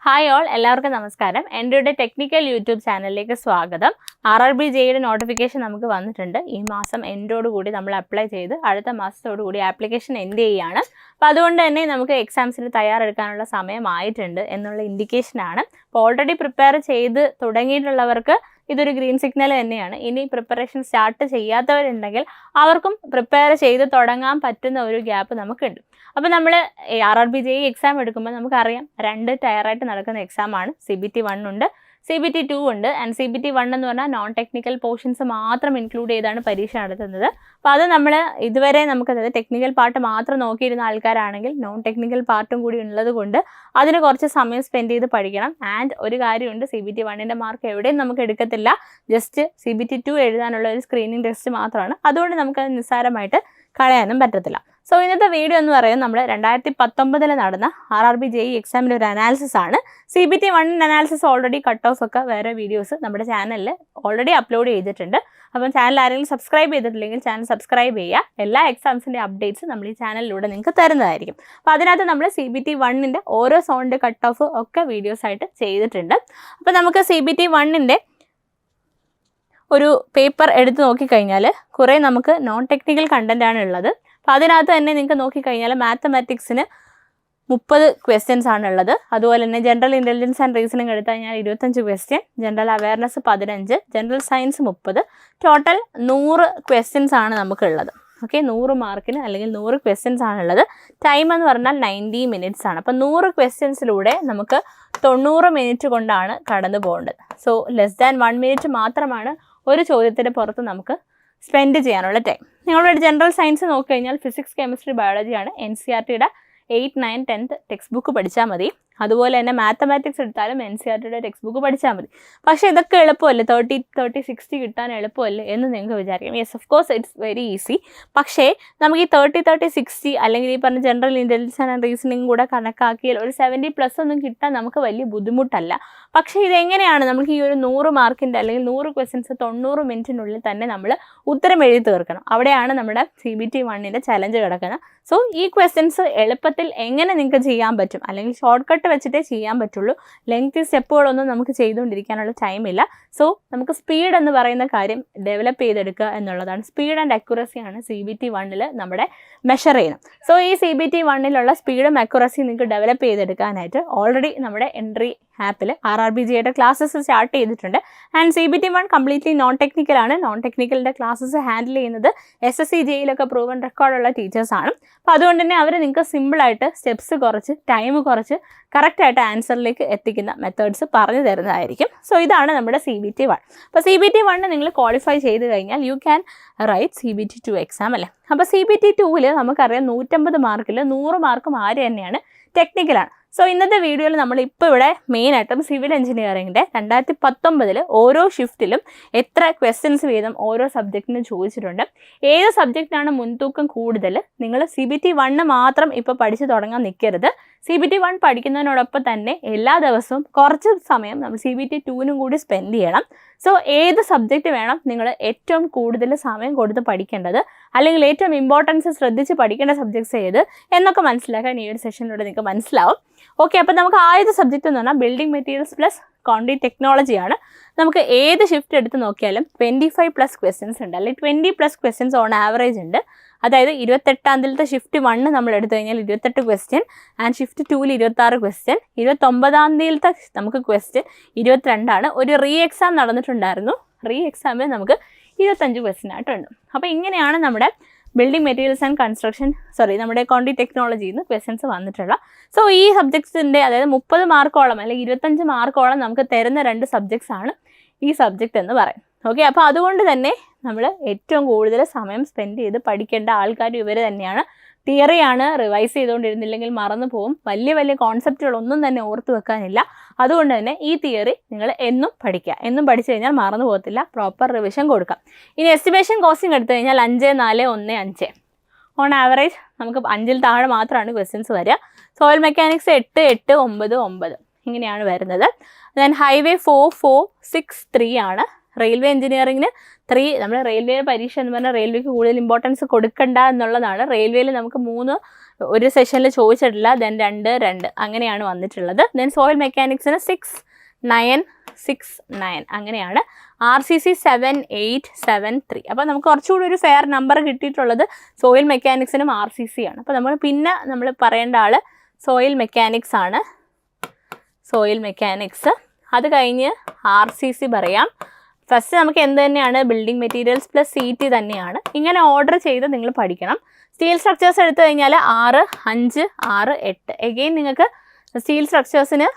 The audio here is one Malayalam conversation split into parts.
ഹായ് ഓൾ, എല്ലാവർക്കും നമസ്കാരം. എൻ്റെ ടെക്നിക്കൽ യൂട്യൂബ് ചാനലിലേക്ക് സ്വാഗതം. RRBJയുടെ നോട്ടിഫിക്കേഷൻ നമുക്ക് വന്നിട്ടുണ്ട്. ഈ മാസം എൻഡോടുകൂടി നമ്മൾ അപ്ലൈ ചെയ്ത് അടുത്ത മാസത്തോടുകൂടി ആപ്ലിക്കേഷൻ എൻഡ് ചെയ്യുകയാണ്. അപ്പോൾ അതുകൊണ്ട് തന്നെ നമുക്ക് എക്സാംസിന് തയ്യാറെടുക്കാനുള്ള സമയമായിട്ടുണ്ട് എന്നുള്ള ഇൻഡിക്കേഷനാണ്. അപ്പോൾ ഓൾറെഡി പ്രിപ്പയർ ചെയ്ത് തുടങ്ങിയിട്ടുള്ളവർക്ക് ഇതൊരു ഗ്രീൻ സിഗ്നൽ തന്നെയാണ്. ഇനി പ്രിപ്പറേഷൻ സ്റ്റാർട്ട് ചെയ്യാത്തവരുണ്ടെങ്കിൽ അവർക്കും പ്രിപ്പയർ ചെയ്ത് തുടങ്ങാൻ പറ്റുന്ന ഒരു ഗ്യാപ്പ് നമുക്കുണ്ട്. അപ്പോൾ നമ്മൾ RRBJ എക്സാം എടുക്കുമ്പോൾ നമുക്കറിയാം 2 ടയറായിട്ട് നടക്കുന്ന എക്സാമാണ്. CBT 1 ഉണ്ട്, CBT 2 ഉണ്ട്. ആൻഡ് CBT 1 എന്ന് പറഞ്ഞാൽ നോൺ ടെക്നിക്കൽ പോർഷൻസ് മാത്രം ഇൻക്ലൂഡ് ചെയ്താണ് പരീക്ഷ നടത്തുന്നത്. അപ്പോൾ അത് നമ്മൾ ഇതുവരെ നമുക്കത് ടെക്നിക്കൽ പാർട്ട് മാത്രം നോക്കിയിരുന്ന ആൾക്കാരാണെങ്കിൽ നോൺ ടെക്നിക്കൽ പാർട്ടും കൂടി ഉള്ളത് കൊണ്ട് അതിന് കുറച്ച് സമയം സ്പെൻഡ് ചെയ്ത് പഠിക്കണം. ആൻഡ് ഒരു കാര്യമുണ്ട്, CBT 1ൻ്റെ മാർക്ക് എവിടെയും നമുക്ക് എടുക്കത്തില്ല. ജസ്റ്റ് CBT 2 എഴുതാനുള്ള ഒരു സ്ക്രീനിങ് ടെസ്റ്റ് മാത്രമാണ്. അതുകൊണ്ട് നമുക്കത് നിസ്സാരമായിട്ട് കളയാനും പറ്റത്തില്ല. സോ ഇന്നത്തെ വീഡിയോ എന്ന് പറയുന്നത് നമ്മൾ 2019 നടന്ന RRBJ എക്സാമിൻ്റെ ഒരു അനാലിസിസ് ആണ്. CBT 1 analysis already cut off ഒക്കെ വേറെ വീഡിയോസ് നമ്മുടെ ചാനലിൽ ഓൾറെഡി അപ്ലോഡ് ചെയ്തിട്ടുണ്ട്. അപ്പം ചാനൽ ആരെങ്കിലും സബ്സ്ക്രൈബ് ചെയ്തിട്ടില്ലെങ്കിൽ ചാനൽ സബ്സ്ക്രൈബ് ചെയ്യുക. എല്ലാ എക്സാംസിൻ്റെ അപ്ഡേറ്റ്സ് നമ്മൾ ഈ ചാനലിലൂടെ നിങ്ങൾക്ക് തരുന്നതായിരിക്കും. അപ്പോൾ അതിനകത്ത് നമ്മൾ CBT 1ൻ്റെ ഓരോ സോണിൻ്റെ കട്ട് ഓഫ് ഒക്കെ വീഡിയോസായിട്ട് ചെയ്തിട്ടുണ്ട്. അപ്പോൾ നമുക്ക് CBT 1ൻ്റെ ഒരു പേപ്പർ എടുത്ത് നോക്കിക്കഴിഞ്ഞാൽ കുറേ നമുക്ക് നോൺ ടെക്നിക്കൽ കണ്ടൻറ്റാണ് ഉള്ളത്. അപ്പോൾ അതിനകത്ത് തന്നെ നിങ്ങൾക്ക് നോക്കിക്കഴിഞ്ഞാൽ മാത്തമാറ്റിക്സിന് 30 ക്വസ്റ്റ്യൻസ് ആണുള്ളത്. അതുപോലെ തന്നെ ജനറൽ ഇൻ്റലിജൻസ് ആൻഡ് റീസണിങ് എടുത്തു കഴിഞ്ഞാൽ 25 question, general awareness 15, general science 30, total 100 questions ആണ് നമുക്കുള്ളത്. ഓക്കെ, 100 മാർക്കിന് അല്ലെങ്കിൽ 100 ക്വസ്റ്റ്യൻസ് ആണുള്ളത്. ടൈം എന്ന് പറഞ്ഞാൽ 90 മിനിറ്റ്സ് ആണ്. അപ്പോൾ 100 ക്വസ്റ്റ്യൻസിലൂടെ നമുക്ക് 90 മിനിറ്റ് കൊണ്ടാണ് കടന്നു പോകേണ്ടത്. സോ ലെസ് ദാൻ 1 മിനിറ്റ് മാത്രമാണ് ഒരു ചോദ്യത്തിന് പുറത്ത് നമുക്ക് സ്പെൻഡ് ചെയ്യാനുള്ള ടൈം. നിങ്ങളുടെ ജനറൽ സയൻസ് നോക്കിക്കഴിഞ്ഞാൽ ഫിസിക്സ്, കെമിസ്ട്രി, ബയോളജിയാണ്. NCERTയുടെ 8, 9, 10th ടെക്സ്റ്റ് ബുക്ക് പഠിച്ചാൽ മതി. അതുപോലെ തന്നെ മാത്തമാറ്റിക്സ് എടുത്താലും NCERTയുടെ ടെക്സ്റ്റ് ബുക്ക് പഠിച്ചാൽ മതി. പക്ഷേ ഇതൊക്കെ എളുപ്പമല്ലേ, 30, 60 കിട്ടാൻ എളുപ്പമല്ലേ എന്ന് നിങ്ങൾക്ക് വിചാരിക്കാം. Yes, of course it's very easy. പക്ഷേ നമുക്ക് ഈ 30, 60 അല്ലെങ്കിൽ ഈ പറഞ്ഞ ജനറൽ ഇൻ്റലിജൻസ് ആൻഡ് റീസണിങ് കൂടെ കണക്കാക്കിയാൽ ഒരു 70+ ഒന്നും കിട്ടാൻ നമുക്ക് വലിയ ബുദ്ധിമുട്ടല്ല. പക്ഷേ ഇതെങ്ങനെയാണ് നമുക്ക് ഈ ഒരു 100 മാർക്കിൻ്റെ അല്ലെങ്കിൽ 100 ക്വസ്റ്റ്യൻസ് 90 മിനിറ്റിനുള്ളിൽ തന്നെ നമ്മൾ ഉത്തരം എഴുതി തീർക്കണം. അവിടെയാണ് നമ്മുടെ CBT 1ൻ്റെ ചലഞ്ച് കിടക്കുന്നത്. സോ ഈ ക്വസ്റ്റ്യൻസ് എളുപ്പത്തിൽ എങ്ങനെ നിങ്ങൾക്ക് ചെയ്യാൻ പറ്റും, അല്ലെങ്കിൽ ഷോർട്ട് കട്ട് വെച്ചിട്ടേ ചെയ്യാൻ പറ്റുള്ളൂ. ലെങ്തി സ്റ്റെപ്പുകളൊന്നും നമുക്ക് ചെയ്തുകൊണ്ടിരിക്കാനുള്ള ടൈമില്ല. സോ നമുക്ക് സ്പീഡ് എന്ന് പറയുന്ന കാര്യം ഡെവലപ്പ് ചെയ്തെടുക്കുക എന്നുള്ളതാണ്. സ്പീഡ് ആൻഡ് അക്യുറസിയാണ് CBT 1ൽ നമ്മുടെ മെഷർ ചെയ്യുന്നത്. സോ ഈ CBT 1ലുള്ള സ്പീഡും അക്യുറസിയും നിങ്ങൾക്ക് ഡെവലപ്പ് ചെയ്തെടുക്കാനായിട്ട് ഓൾറെഡി നമ്മുടെ എൻട്രി ആപ്പിൽ RRBJയുടെ ക്ലാസ്സസ് സ്റ്റാർട്ട് ചെയ്തിട്ടുണ്ട്. ആൻഡ് CBT 1 കംപ്ലീറ്റ്ലി നോൺ ടെക്നിക്കലാണ്. നോൺ ടെക്നിക്കലിൻ്റെ ക്ലാസ്സസ് ഹാൻഡിൽ ചെയ്യുന്നത് SSCJയിലൊക്കെ പ്രൂവൻ റെക്കോർഡുള്ള ടീച്ചേഴ്സാണ്. അപ്പോൾ അതുകൊണ്ട് തന്നെ അവർ നിങ്ങൾക്ക് സിമ്പിളായിട്ട് സ്റ്റെപ്സ് കുറച്ച് ടൈം കുറച്ച് കറക്റ്റായിട്ട് ആൻസറിലേക്ക് എത്തിക്കുന്ന മെത്തേഡ്സ് പറഞ്ഞു തരുന്നതായിരിക്കും. സോ ഇതാണ് നമ്മുടെ CBT 1. അപ്പോൾ CBT 1 നിങ്ങൾ ക്വാളിഫൈ ചെയ്ത് കഴിഞ്ഞാൽ you can write CBT 2 exam അല്ലേ. അപ്പോൾ CBT 2ൽ നമുക്കറിയാം 150 മാർക്കിൽ 100 മാർക്കും ആര് തന്നെയാണ് ടെക്നിക്കലാണ്. സോ ഇന്നത്തെ വീഡിയോയിൽ നമ്മൾ ഇപ്പോൾ ഇവിടെ മെയിനായിട്ടും സിവിൽ എഞ്ചിനീയറിങ്ങിൻ്റെ 2019 ഓരോ ഷിഫ്റ്റിലും എത്ര ക്വസ്റ്റ്യൻസ് വീതം ഓരോ സബ്ജക്റ്റിനും ചോദിച്ചിട്ടുണ്ട്, ഏത് സബ്ജക്റ്റാണ് മുൻതൂക്കം കൂടുതൽ. നിങ്ങൾ CBT 1 മാത്രം ഇപ്പോൾ പഠിച്ച് തുടങ്ങാൻ നിൽക്കരുത്. CBT 1 പഠിക്കുന്നതിനോടൊപ്പം തന്നെ എല്ലാ ദിവസവും കുറച്ച് സമയം നമ്മൾ CBT 2നും കൂടി സ്പെൻഡ് ചെയ്യണം. സോ ഏത് സബ്ജക്റ്റ് വേണം നിങ്ങൾ ഏറ്റവും കൂടുതൽ സമയം കൊടുത്ത് പഠിക്കേണ്ടത്, അല്ലെങ്കിൽ ഏറ്റവും ഇമ്പോർട്ടൻസ് ശ്രദ്ധിച്ച് പഠിക്കേണ്ട സബ്ജക്ട്സ് ഏത് എന്നൊക്കെ മനസ്സിലാക്കാൻ ഈ ഒരു സെഷനിലൂടെ നിങ്ങൾക്ക് മനസ്സിലാവും. ഓക്കെ, അപ്പോൾ നമുക്ക് ആദ്യത്തെ സബ്ജക്റ്റ് എന്ന് പറഞ്ഞാൽ ബിൽഡിംഗ് മെറ്റീരിയൽസ് പ്ലസ് കോൺക്രീറ്റ് ടെക്നോളജിയാണ്. നമുക്ക് ഏത് ഷിഫ്റ്റ് എടുത്ത് നോക്കിയാലും 25+ ക്വസ്റ്റ്യൻസ് ഉണ്ട്, അല്ലെങ്കിൽ 20+ ക്വസ്റ്റ്യൻസ് ഓൺ ആവറേജ് ഉണ്ട്. അതായത് 28ാം തീയതിയിലത്തെ ഷിഫ്റ്റ് 1 നമ്മൾ എടുത്തു കഴിഞ്ഞാൽ 28 ക്വസ്റ്റ്യൻ, ആൻഡ് ഷിഫ്റ്റ് 2ൽ 26 ക്വസ്റ്റ്യൻ. 29ാം തീയതിയിലത്തെ നമുക്ക് ക്വസ്റ്റ്യൻ 22 ഒരു റീ എക്സാം നടന്നിട്ടുണ്ടായിരുന്നു. റീ എക്സാമിൽ നമുക്ക് 25 ക്വസ്റ്റ്യൻ ആയിട്ടുണ്ട്. അപ്പോൾ ഇങ്ങനെയാണ് നമ്മുടെ ബിൽഡിംഗ് മെറ്റീരിയൽസ് ആൻഡ് കൺസ്ട്രക്ഷൻ നമ്മുടെ കോൺക്രീറ്റ് ടെക്നോളജിയിൽ നിന്ന് ക്വസ്റ്റ്യൻസ് വന്നിട്ടുള്ള. സോ ഈ സബ്ജക്ട്സിൻ്റെ അതായത് 30 മാർക്കോളം അല്ലെങ്കിൽ 25 മാർക്കോളം നമുക്ക് തരുന്ന 2 സബ്ജക്ട്സ് ആണ് ഈ സബ്ജക്റ്റ് എന്ന് പറയും. ഓക്കെ, അപ്പോൾ അതുകൊണ്ട് തന്നെ നമ്മൾ ഏറ്റവും കൂടുതൽ സമയം സ്പെൻഡ് ചെയ്ത് പഠിക്കേണ്ട ആൾക്കാർ ഇവർ തന്നെയാണ്. തിയറിയാണ്, റിവൈസ് ചെയ്തുകൊണ്ടിരുന്നില്ലെങ്കിൽ മറന്നു പോകും. വലിയ വലിയ കോൺസെപ്റ്റുകളൊന്നും തന്നെ ഓർത്ത് വെക്കാനില്ല. അതുകൊണ്ട് തന്നെ ഈ തിയറി നിങ്ങൾ എന്നും പഠിക്കുക. എന്നും പഠിച്ചു കഴിഞ്ഞാൽ മറന്നു പോകത്തില്ല. പ്രോപ്പർ റിവിഷൻ കൊടുക്കാം. ഇനി എസ്റ്റിമേഷൻ കോസ്റ്റിംഗ് എടുത്തു കഴിഞ്ഞാൽ 5, 4, 1, 5 ഓൺ ആവറേജ് നമുക്ക് 5ൽ താഴെ മാത്രമാണ് ക്വസ്റ്റ്യൻസ് വരിക. സോയിൽ മെക്കാനിക്സ് 8, 8, 9, 9 ഇങ്ങനെയാണ് വരുന്നത്. ദെൻ ഹൈവേ 4, 4, 6, 3 ആണ്. റെയിൽവേ എഞ്ചിനീയറിങ്ങിന് 3 നമ്മൾ റെയിൽവേ പരീക്ഷ എന്ന് പറഞ്ഞാൽ റെയിൽവേക്ക് കൂടുതൽ ഇമ്പോർട്ടൻസ് കൊടുക്കണ്ട എന്നുള്ളതാണ്. റെയിൽവേയിൽ നമുക്ക് 3 ഒരു സെഷനിൽ ചോദിച്ചിട്ടില്ല. ദെൻ 2 അങ്ങനെയാണ് വന്നിട്ടുള്ളത്. ദെൻ സോയിൽ മെക്കാനിക്സിന് 6 9 6 9 അങ്ങനെയാണ്. RCC 7 8 7 3. അപ്പോൾ നമുക്ക് കുറച്ചുകൂടി ഒരു ഫെയർ നമ്പർ കിട്ടിയിട്ടുള്ളത് സോയിൽ മെക്കാനിക്സിനും RCC ആണ്. അപ്പോൾ നമ്മൾ പറയേണ്ട ആൾ സോയിൽ മെക്കാനിക്സ് ആണ്. Soil mechanics. അത് കഴിഞ്ഞ് RCC പറയാം. ഫസ്റ്റ് നമുക്ക് എന്ത് തന്നെയാണ്, ബിൽഡിംഗ് മെറ്റീരിയൽസ് പ്ലസ് CT തന്നെയാണ്. ഇങ്ങനെ ഓർഡർ ചെയ്ത് നിങ്ങൾ പഠിക്കണം. സ്റ്റീൽ സ്ട്രക്ചേഴ്സ് എടുത്തു കഴിഞ്ഞാൽ 6 5 6 8. എഗെയിൻ നിങ്ങൾക്ക് സ്റ്റീൽ സ്ട്രക്ചേഴ്സിന്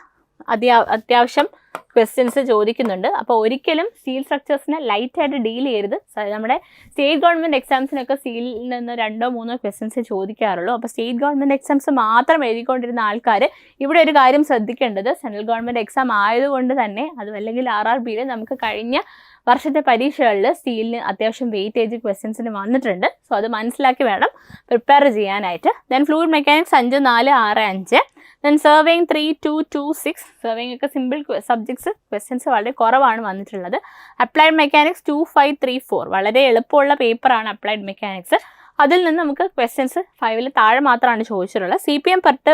അത്യാവശ്യം ക്വസ്റ്റ്യൻസ് ചോദിക്കുന്നുണ്ട്. അപ്പോൾ ഒരിക്കലും സ്റ്റീൽ സ്ട്രക്ചേഴ്സിനെ ലൈറ്റായിട്ട് ഡീൽ ചെയ്യരുത്. നമ്മുടെ സ്റ്റേറ്റ് ഗവൺമെൻറ് എക്സാംസിനൊക്കെ സ്റ്റീലിൽ നിന്ന് 2 3 ക്വസ്റ്റ്യൻസ് ചോദിക്കാറുള്ളൂ. അപ്പോൾ സ്റ്റേറ്റ് ഗവൺമെൻറ് എക്സാംസ് മാത്രം എഴുതിക്കൊണ്ടിരുന്ന ആൾക്കാർ ഇവിടെ ഒരു കാര്യം ശ്രദ്ധിക്കേണ്ടത്, സെൻട്രൽ ഗവൺമെൻറ് എക്സാം ആയതുകൊണ്ട് തന്നെ അതും അല്ലെങ്കിൽ RRBയിൽ നമുക്ക് കഴിഞ്ഞ വർഷത്തെ പരീക്ഷകളിൽ സ്റ്റീലിന് അത്യാവശ്യം വെയിറ്റേജ് ക്വസ്റ്റ്യൻസിന് വന്നിട്ടുണ്ട്. സോ അത് മനസ്സിലാക്കി വേണം പ്രിപ്പയർ ചെയ്യാനായിട്ട്. Then fluid mechanics 5 4 6 5. Then surveying 3 2 2 6. Surveying ഒക്കെ സിമ്പിൾ സബ്ജക്ട്സ് ക്വസ്റ്റ്യൻസ് വളരെ കുറവാണ് വന്നിട്ടുള്ളത്. Applied mechanics 2 5 3 4. വളരെ എളുപ്പമുള്ള പേപ്പറാണ് അപ്ലൈഡ് മെക്കാനിക്സ്. അതിൽ നിന്ന് നമുക്ക് ക്വസ്റ്റ്യൻസ് 5ൽ താഴെ മാത്രമാണ് ചോദിച്ചിട്ടുള്ളത്. CPM പട്ട്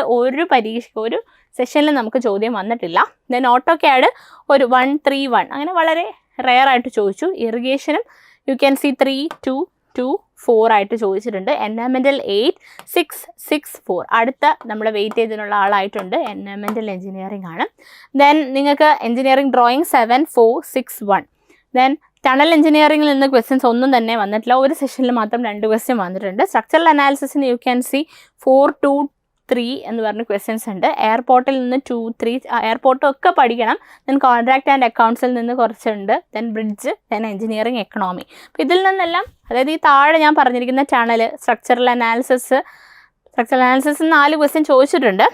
ഒരു സെഷനിൽ നമുക്ക് ചോദ്യം വന്നിട്ടില്ല. ദെൻ ഓട്ടോ ക്യാഡ് ഒരു 1 3 1 അങ്ങനെ വളരെ റെയർ ആയിട്ട് ചോദിച്ചു. ഇറിഗേഷനും യു ക്യാൻ സി 3 2 2 4 ആയിട്ട് ചോദിച്ചിട്ടുണ്ട്. എൻവയൺമെൻറ്റൽ 8 6 6 4. അടുത്ത നമ്മുടെ വെയിറ്റേജിനുള്ള ആളായിട്ടുണ്ട്. എൻവയൺമെൻറ്റൽ എഞ്ചിനീയറിംഗ് ആണ്. ദെൻ നിങ്ങൾക്ക് എഞ്ചിനീയറിംഗ് ഡ്രോയിങ് 7 4 6 1. ദെൻ ടണൽ എഞ്ചിനീയറിംഗിൽ നിന്ന് ക്വസ്റ്റ്യൻസ് ഒന്നും തന്നെ വന്നിട്ടില്ല. ഒരു സെഷനിൽ മാത്രം 2 ക്വസ്റ്റ്യൻ വന്നിട്ടുണ്ട്. സ്ട്രക്ചറൽ അനാലിസിസിന് യു ക്യാൻ സി 4 2 3 എന്ന് പറഞ്ഞ ക്വസ്റ്റ്യൻസ് ഉണ്ട്. എയർപോർട്ടിൽ നിന്ന് 2 3. എയർപോർട്ടൊക്കെ പഠിക്കണം. ദെൻ കോൺട്രാക്ട് ആൻഡ് അക്കൗണ്ട്സിൽ നിന്ന് കുറച്ചുണ്ട്. Then bridge, then engineering economy. അപ്പോൾ ഇതിൽ നിന്നെല്ലാം, അതായത് ഈ താഴെ ഞാൻ പറഞ്ഞിരിക്കുന്ന ടണൽ, സ്ട്രക്ചറൽ അനാലിസിസ് 4 ക്വസ്റ്റ്യൻ ചോദിച്ചിട്ടുണ്ട്.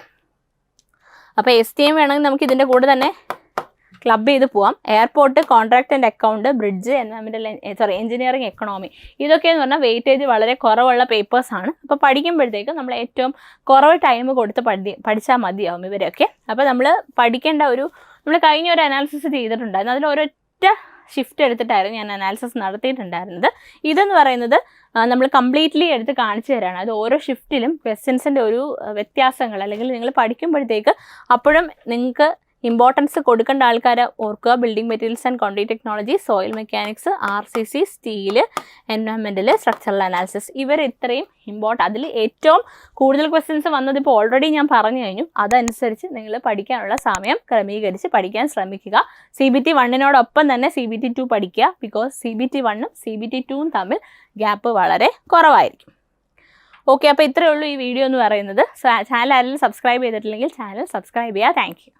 അപ്പോൾ STM വേണമെങ്കിൽ നമുക്ക് ഇതിൻ്റെ കൂടെ തന്നെ ക്ലബ് ചെയ്ത് പോവാം. Airport, contract and account, bridge, engineering economy, ഇതൊക്കെയെന്ന് പറഞ്ഞാൽ വെയിറ്റേജ് വളരെ കുറവുള്ള പേപ്പേഴ്സാണ്. അപ്പോൾ പഠിക്കുമ്പോഴത്തേക്ക് നമ്മൾ ഏറ്റവും കുറവ് ടൈം കൊടുത്ത് പഠിച്ചാൽ മതിയാവും ഇവരൊക്കെ. അപ്പോൾ നമ്മൾ നമ്മൾ കഴിഞ്ഞ ഒരു അനാലിസിസ് ചെയ്തിട്ടുണ്ടായിരുന്നു. അതിൽ ഒരൊറ്റ ഷിഫ്റ്റ് എടുത്തിട്ടായിരുന്നു ഞാൻ അനാലിസിസ് നടത്തിയിട്ടുണ്ടായിരുന്നത്. ഇതെന്ന് പറയുന്നത് നമ്മൾ കംപ്ലീറ്റ്ലി എടുത്ത് കാണിച്ചു തരാണ്. അത് ഓരോ ഷിഫ്റ്റിലും ക്വസ്റ്റ്യൻസിൻ്റെ ഒരു വ്യത്യാസങ്ങൾ, അല്ലെങ്കിൽ നിങ്ങൾ പഠിക്കുമ്പോഴത്തേക്ക് അപ്പോഴും നിങ്ങൾക്ക് ഇമ്പോർട്ടൻസ് കൊടുക്കേണ്ട ആൾക്കാരെ ഓർക്കുക. Building materials and concrete technology, soil mechanics, RCC, steel, environmental, structural analysis, ഇവർ ഇത്രയും അതിൽ ഏറ്റവും കൂടുതൽ ക്വസ്റ്റ്യൻസ് വന്നത് ഇപ്പോൾ ഓൾറെഡി ഞാൻ പറഞ്ഞു കഴിഞ്ഞു. അതനുസരിച്ച് നിങ്ങൾ പഠിക്കാനുള്ള സമയം ക്രമീകരിച്ച് പഠിക്കാൻ ശ്രമിക്കുക. CBT 1നോടൊപ്പം തന്നെ CBT 2 പഠിക്കുക. ബിക്കോസ് CBT 1ഉം CBT 2ഉം തമ്മിൽ ഗ്യാപ്പ് വളരെ കുറവായിരിക്കും. ഓക്കെ, അപ്പോൾ ഇത്രയേ ഉള്ളൂ ഈ വീഡിയോ എന്ന് പറയുന്നത്. ചാനൽ ആരെങ്കിലും സബ്സ്ക്രൈബ് ചെയ്തിട്ടില്ലെങ്കിൽ ചാനൽ സബ്സ്ക്രൈബ് ചെയ്യുക. Thank you.